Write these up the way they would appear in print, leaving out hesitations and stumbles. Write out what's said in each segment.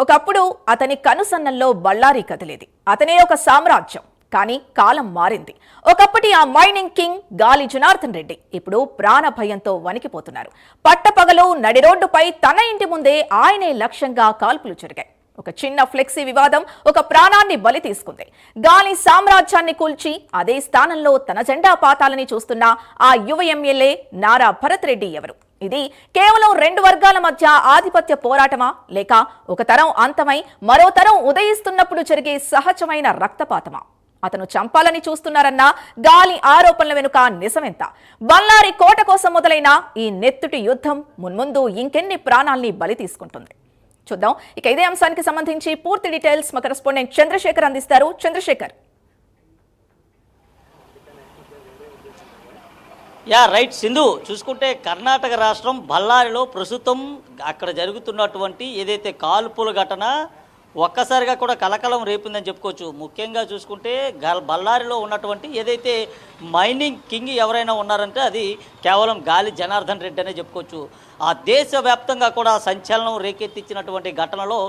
ఒకప్పుడు అతని కనుసన్నల్లో బళ్ళారి కదిలేది. అతనే ఒక సామ్రాజ్యం. కానీ కాలం మారింది. ఒకప్పటి ఆ మైనింగ్ కింగ్ గాలి జనార్దన్ రెడ్డి ఇప్పుడు ప్రాణ భయంతో వణికిపోతున్నారు. పట్టపగలు నడి రోడ్డుపై తన ఇంటి ముందే ఆయనే లక్ష్యంగా కాల్పులు జరిగాయి. ఒక చిన్న ఫ్లెక్సీ వివాదం ఒక ప్రాణాన్ని బలి తీసుకుంది. గాలి సామ్రాజ్యాన్ని కూల్చి అదే స్థానంలో తన జెండా పాతాలని చూస్తున్న ఆ యువ ఎమ్మెల్యే నారా భరత్ రెడ్డి ఎవరు? ఇది కేవలం రెండు వర్గాల మధ్య ఆధిపత్య పోరాటమా, లేక ఒక తరం అంతమై మరో తరం ఉదయిస్తున్నప్పుడు జరిగే సహజమైన రక్తపాతమా? అతను చంపాలని చూస్తున్నారన్న గాలి ఆరోపణల వెనుక నిజమెంత? బళ్ళారి కోట కోసం మొదలైన ఈ నెత్తుటి యుద్ధం మున్ముందు ఇంకెన్ని ప్రాణాల్ని బలి తీసుకుంటుంది? చూద్దాం. ఇక ఇదే అంశానికి సంబంధించి పూర్తి డీటెయిల్స్ మా కరెస్పాండెంట్ చంద్రశేఖర్ అందిస్తారు. చంద్రశేఖర్. రైట్ సింధు, చూసుకుంటే కర్ణాటక రాష్ట్రం బళ్ళారిలో ప్రస్తుతం అక్కడ జరుగుతున్నటువంటి ఏదైతే కాల్పుల ఘటన ఒక్కసారిగా కూడా కలకలం రేపిందని చెప్పుకోవచ్చు. ముఖ్యంగా చూసుకుంటే బళ్ళారిలో ఉన్నటువంటి ఏదైతే మైనింగ్ కింగ్ ఎవరైనా ఉన్నారంటే అది కేవలం గాలి జనార్దన్ రెడ్డి అనే చెప్పుకోవచ్చు. ఆ దేశవ్యాప్తంగా కూడా సంచలనం రేకెత్తించినటువంటి ఘటనలో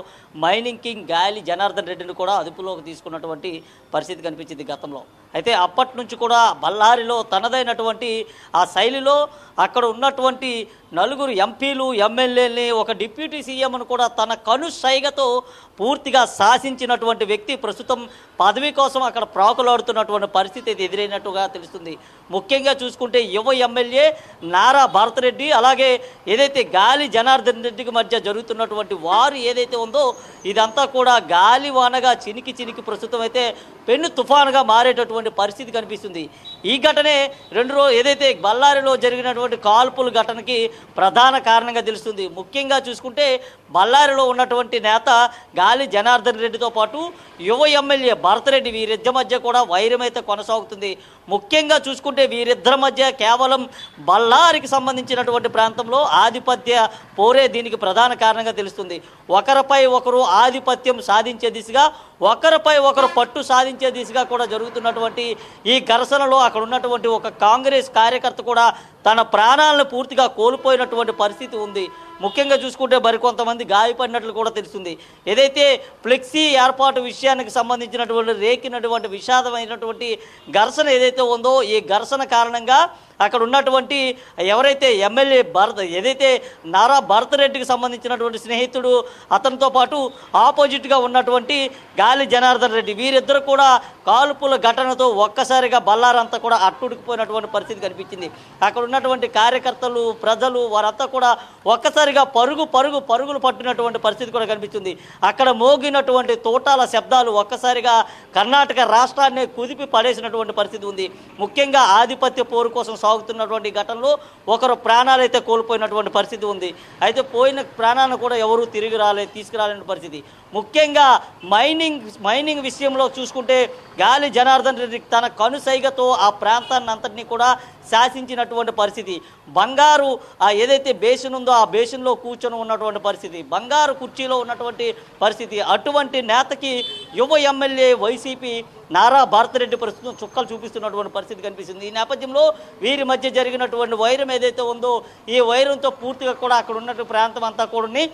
మైనింగ్ కింగ్ గాలి జనార్దన్ రెడ్డిని కూడా అదుపులోకి తీసుకున్నటువంటి పరిస్థితి కనిపించింది గతంలో. అయితే అప్పటి నుంచి కూడా బళ్ళారిలో తనదైనటువంటి ఆ శైలిలో అక్కడ ఉన్నటువంటి నలుగురు ఎంపీలు ఎమ్మెల్యేలని ఒక డిప్యూటీ సీఎంను కూడా తన కనుసైగతో పూర్తిగా శాసించినటువంటి వ్యక్తి ప్రస్తుతం పదవి కోసం అక్కడ ప్రాకులాడుతున్నటువంటి పరిస్థితి ఎదురైనట్టుగా తెలుస్తుంది. ముఖ్యంగా చూసుకుంటే యువ ఎమ్మెల్యే నారా భరత్ రెడ్డి, అలాగే ఏదైతే గాలి జనార్దన్ రెడ్డికి మధ్య జరుగుతున్నటువంటి వారు ఏదైతే ఉందో ఇదంతా కూడా గాలి వానగా చినికి చినికి ప్రస్తుతం అయితే పెను తుఫానుగా మారేటటువంటి పరిస్థితి కనిపిస్తుంది. ఈ ఘటనే ఏదైతే బళ్ళారిలో జరిగినటువంటి కాల్పుల ఘటనకి ప్రధాన కారణంగా తెలుస్తుంది. ముఖ్యంగా చూసుకుంటే బళ్ళారిలో ఉన్నటువంటి నేత గాలి జనార్దన్ రెడ్డితో పాటు యువ ఎమ్మెల్యే భరత్ రెడ్డి వీరిద్దరి మధ్య కూడా వైరమైతే కొనసాగుతుంది. ముఖ్యంగా చూసుకుంటే వీరిద్దరి మధ్య కేవలం బళ్ళారికి సంబంధించినటువంటి ప్రాంతంలో ఆధిపత్య పోరే దీనికి ప్రధాన కారణంగా తెలుస్తుంది. ఒకరిపై ఒకరు ఆధిపత్యం సాధించే దిశగా, ఒకరిపై ఒకరు పట్టు సాధించే దిశగా కూడా జరుగుతున్నటువంటి ఈ ఘర్షణలో అక్కడ ఉన్నటువంటి ఒక కాంగ్రెస్ కార్యకర్త కూడా తన ప్రాణాలను పూర్తిగా కోల్పోయినటువంటి పరిస్థితి ఉంది. ముఖ్యంగా చూసుకుంటే మరికొంతమంది గాయపడినట్లు కూడా తెలుస్తుంది. ఏదైతే ఫ్లెక్సీ ఏర్పాటు విషయానికి సంబంధించినటువంటి రేకినటువంటి విషాదమైనటువంటి ఘర్షణ ఏదైతే ఉందో ఈ ఘర్షణ కారణంగా అక్కడ ఉన్నటువంటి ఎవరైతే ఎమ్మెల్యే ఏదైతే నారా భరత్ రెడ్డికి సంబంధించినటువంటి స్నేహితుడు, అతనితో పాటు ఆపోజిట్గా ఉన్నటువంటి గాలి జనార్దన్ రెడ్డి వీరిద్దరు కూడా కాల్పుల ఘటనతో ఒక్కసారిగా బళ్ళారంతా కూడా అట్టుడికిపోయినటువంటి పరిస్థితి కనిపించింది. అక్కడ ఉన్నటువంటి కార్యకర్తలు, ప్రజలు వారంతా కూడా ఒక్కసారిగా పరుగులు పట్టినటువంటి పరిస్థితి కూడా కనిపిస్తుంది. అక్కడ మోగినటువంటి తోటాల శబ్దాలు ఒక్కసారిగా కర్ణాటక రాష్ట్రాన్ని కుదిపి పడేసినటువంటి పరిస్థితి ఉంది. ముఖ్యంగా ఆధిపత్య పోరు కోసం సాగుతున్నటువంటి ఘటనలో ఒకరు ప్రాణాలైతే కోల్పోయినటువంటి పరిస్థితి ఉంది. అయితే పోయిన ప్రాణాలను కూడా ఎవరూ తీసుకురాలేని పరిస్థితి. ముఖ్యంగా మైనింగ్ విషయంలో చూసుకుంటే గాలి జనార్దన్ రెడ్డి తన కనుసైగతో ఆ ప్రాంతాన్ని అంతటినీ కూడా శాసించినటువంటి పరిస్థితి. బంగారు ఏదైతే బేసిన్ ఉందో ఆ బేసిన్లో కూర్చొని ఉన్నటువంటి పరిస్థితి, బంగారు కుర్చీలో ఉన్నటువంటి పరిస్థితి. అటువంటి నేతకి యువ ఎమ్మెల్యే వైసీపీ నారా భరత్ రెడ్డి ప్రస్తుతం చుక్కలు చూపిస్తున్నటువంటి పరిస్థితి కనిపిస్తుంది. ఈ నేపథ్యంలో వీరి మధ్య జరిగినటువంటి వైరం ఏదైతే ఉందో ఈ వైరంతో పూర్తిగా కూడా అక్కడ ఉన్నటువంటి ప్రాంతం అంతా కూడా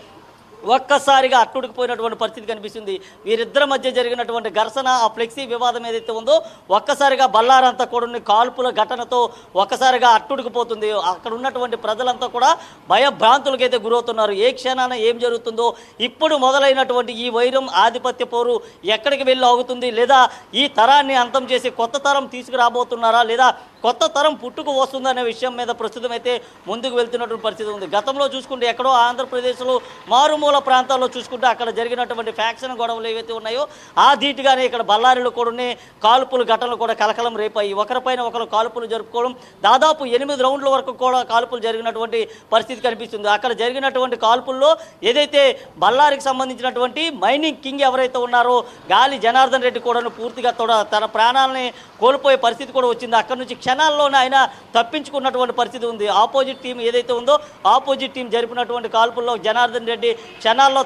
ఒక్కసారిగా అట్టుడికిపోయినటువంటి పరిస్థితి కనిపిస్తుంది. వీరిద్దరి మధ్య జరిగినటువంటి ఘర్షణ, ఆ ఫ్లెక్సీ వివాదం ఏదైతే ఉందో ఒక్కసారిగా బళ్ళారంతా కూడా కాల్పుల ఘటనతో ఒక్కసారిగా అట్టుడికిపోతుంది. అక్కడ ఉన్నటువంటి ప్రజలంతా కూడా భయభ్రాంతులకైతే గురవుతున్నారు. ఏ క్షణాన ఏం జరుగుతుందో, ఇప్పుడు మొదలైనటువంటి ఈ వైరం ఆధిపత్య పోరు ఎక్కడికి వెళ్ళి ఆగుతుంది, లేదా ఈ తరాన్ని అంతం చేసి కొత్త తరం తీసుకురాబోతున్నారా, లేదా కొత్త తరం పుట్టుకు వస్తుందనే విషయం మీద ప్రస్తుతం అయితే ముందుకు వెళ్తున్నటువంటి పరిస్థితి ఉంది. గతంలో చూసుకుంటే ఎక్కడో ఆంధ్రప్రదేశ్లో మారుమూల ప్రాంతాల్లో చూసుకుంటే అక్కడ జరిగినటువంటి ఫ్యాక్షన్ గొడవలు ఏవైతే ఉన్నాయో ఆ ధీటుగానే ఇక్కడ బళ్ళారిలో కూడా కాల్పుల ఘటనలు కూడా కలకలం రేపాయి. ఒకరిపైన ఒకరు కాల్పులు జరుపుకోవడం, దాదాపు 8 రౌండ్ల వరకు కూడా కాల్పులు జరిగినటువంటి పరిస్థితి కనిపిస్తుంది. అక్కడ జరిగినటువంటి కాల్పుల్లో ఏదైతే బళ్ళారికి సంబంధించినటువంటి మైనింగ్ కింగ్ ఎవరైతే ఉన్నారో గాలి జనార్దన్ రెడ్డి కూడా పూర్తిగా తన ప్రాణాలని కోల్పోయే పరిస్థితి కూడా వచ్చింది. అక్కడ నుంచి క్షణాల్లోనే ఆయన తప్పించుకున్నటువంటి పరిస్థితి ఉంది. ఆపోజిట్ టీం ఏదైతే ఉందో ఆపోజిట్ టీం జరిపినటువంటి కాల్పుల్లో జనార్దన్ రెడ్డి క్షణాల్లో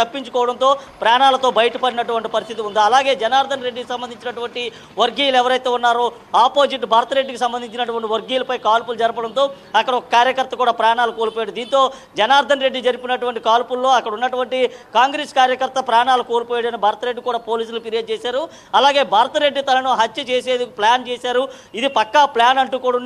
తప్పించుకోవడంతో ప్రాణాలతో బయటపడినటువంటి పరిస్థితి ఉంది. అలాగే జనార్దన్ రెడ్డికి సంబంధించినటువంటి వర్గీయులు ఎవరైతే ఉన్నారో ఆపోజిట్ భారతరెడ్డికి సంబంధించినటువంటి వర్గీయులపై కాల్పులు జరపడంతో అక్కడ ఒక కార్యకర్త కూడా ప్రాణాలు కోల్పోయాడు. దీంతో జనార్దన్ రెడ్డి జరిపినటువంటి కాల్పుల్లో అక్కడ ఉన్నటువంటి కాంగ్రెస్ కార్యకర్త ప్రాణాలు కోల్పోయాడని భారతరెడ్డి కూడా పోలీసులు ఫిర్యాదు చేశారు. అలాగే భారతరెడ్డి తనను హత్య చేసేందుకు ప్లాన్ చేశారు, ఇది పక్కా ప్లాన్ అంటూ కూడా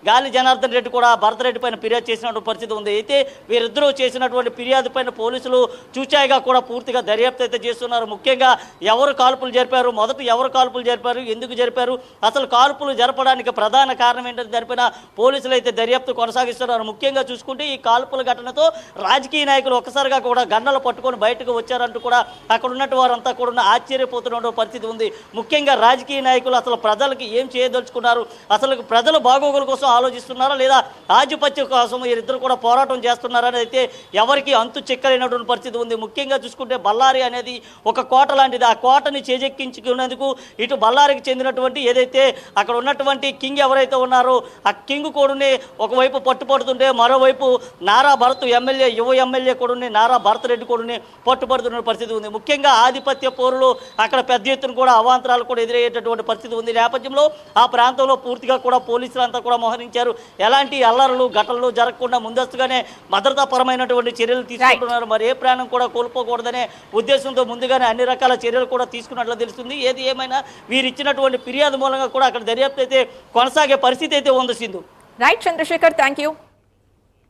గాలి జనార్దన్ రెడ్డి కూడా భారతరెడ్డి పైన ఫిర్యాదు చేసినటువంటి పరిస్థితి ఉంది. అయితే వీరిద్దరూ చేసినటువంటి ఫిర్యాదు పైన పోలీసులు చూచాయిగా కూడా పూర్తిగా దర్యాప్తు అయితే చేస్తున్నారు. ముఖ్యంగా ఎవరు కాల్పులు జరిపారు, మొదట ఎవరు కాల్పులు జరిపారు, ఎందుకు జరిపారు, అసలు కాల్పులు జరపడానికి ప్రధాన కారణం ఏంటంటే జరిపిన పోలీసులు అయితే దర్యాప్తు కొనసాగిస్తున్నారు. ముఖ్యంగా చూసుకుంటే ఈ కాల్పుల ఘటనతో రాజకీయ నాయకులు ఒక్కసారిగా కూడా గన్నలు పట్టుకొని బయటకు వచ్చారంటూ కూడా అక్కడ ఉన్నట్టు వారంతా కూడా ఆశ్చర్యపోతున్న పరిస్థితి ఉంది. ముఖ్యంగా రాజకీయ నాయకులు అసలు ప్రజలకి ఏం చేయదలుచుకున్నారు, అసలు ప్రజల బాగోగుల కోసం ఆలోచిస్తున్నారా లేదా ఆధిపత్యం కోసం వీరిద్దరు కూడా పోరాటం చేస్తున్నారని అయితే ఎవరికి అంతు చిక్కలేనటువంటి పరిస్థితి ఉంది. ముఖ్యంగా చూసుకుంటే బళ్ళారి అనేది ఒక కోట లాంటిది. ఆ కోటని చేజెక్కించుకునేందుకు ఇటు బళ్ళారికి చెందినటువంటి ఏదైతే అక్కడ ఉన్నటువంటి కింగ్ ఎవరైతే ఉన్నారో ఆ కింగ్ కూడా ఒకవైపు పట్టుపడుతుంటే మరోవైపు నారా భరత్ ఎమ్మెల్యే యువ ఎమ్మెల్యే కూడా నారా భరత్ రెడ్డి కూడా పట్టుపడుతున్న పరిస్థితి ఉంది. ముఖ్యంగా ఆధిపత్య పోరులు అక్కడ పెద్ద ఎత్తున కూడా అవాంతరాలు కూడా ఎదురయ్యేటటువంటి పరిస్థితి ఉంది. నేపథ్యంలో ఆ ప్రాంతంలో పూర్తిగా కూడా పోలీసులు అంతా కూడా మోహరించారు. ఎలాంటి అల్లర్లు ఘటనలు జరగకుండా ముందస్తుగానే భద్రతాపరమైనటువంటి చర్యలు తీసుకుంటున్నారు. మరి ఏ ప్రాణం కూడా కోల్పోకూడదనే ఉద్దేశంతో ముందుగానే అన్ని రకాల చర్యలు కూడా తీసుకున్నట్లు తెలుస్తుంది. ఏది ఏమైనా వీరు ఇచ్చినటువంటి ఫిర్యాదు మూలంగా కూడా అక్కడ దర్యాప్తు అయితే కొనసాగే పరిస్థితి అయితే ఉంది. Sindhu. Right Chandrashekar, thank you.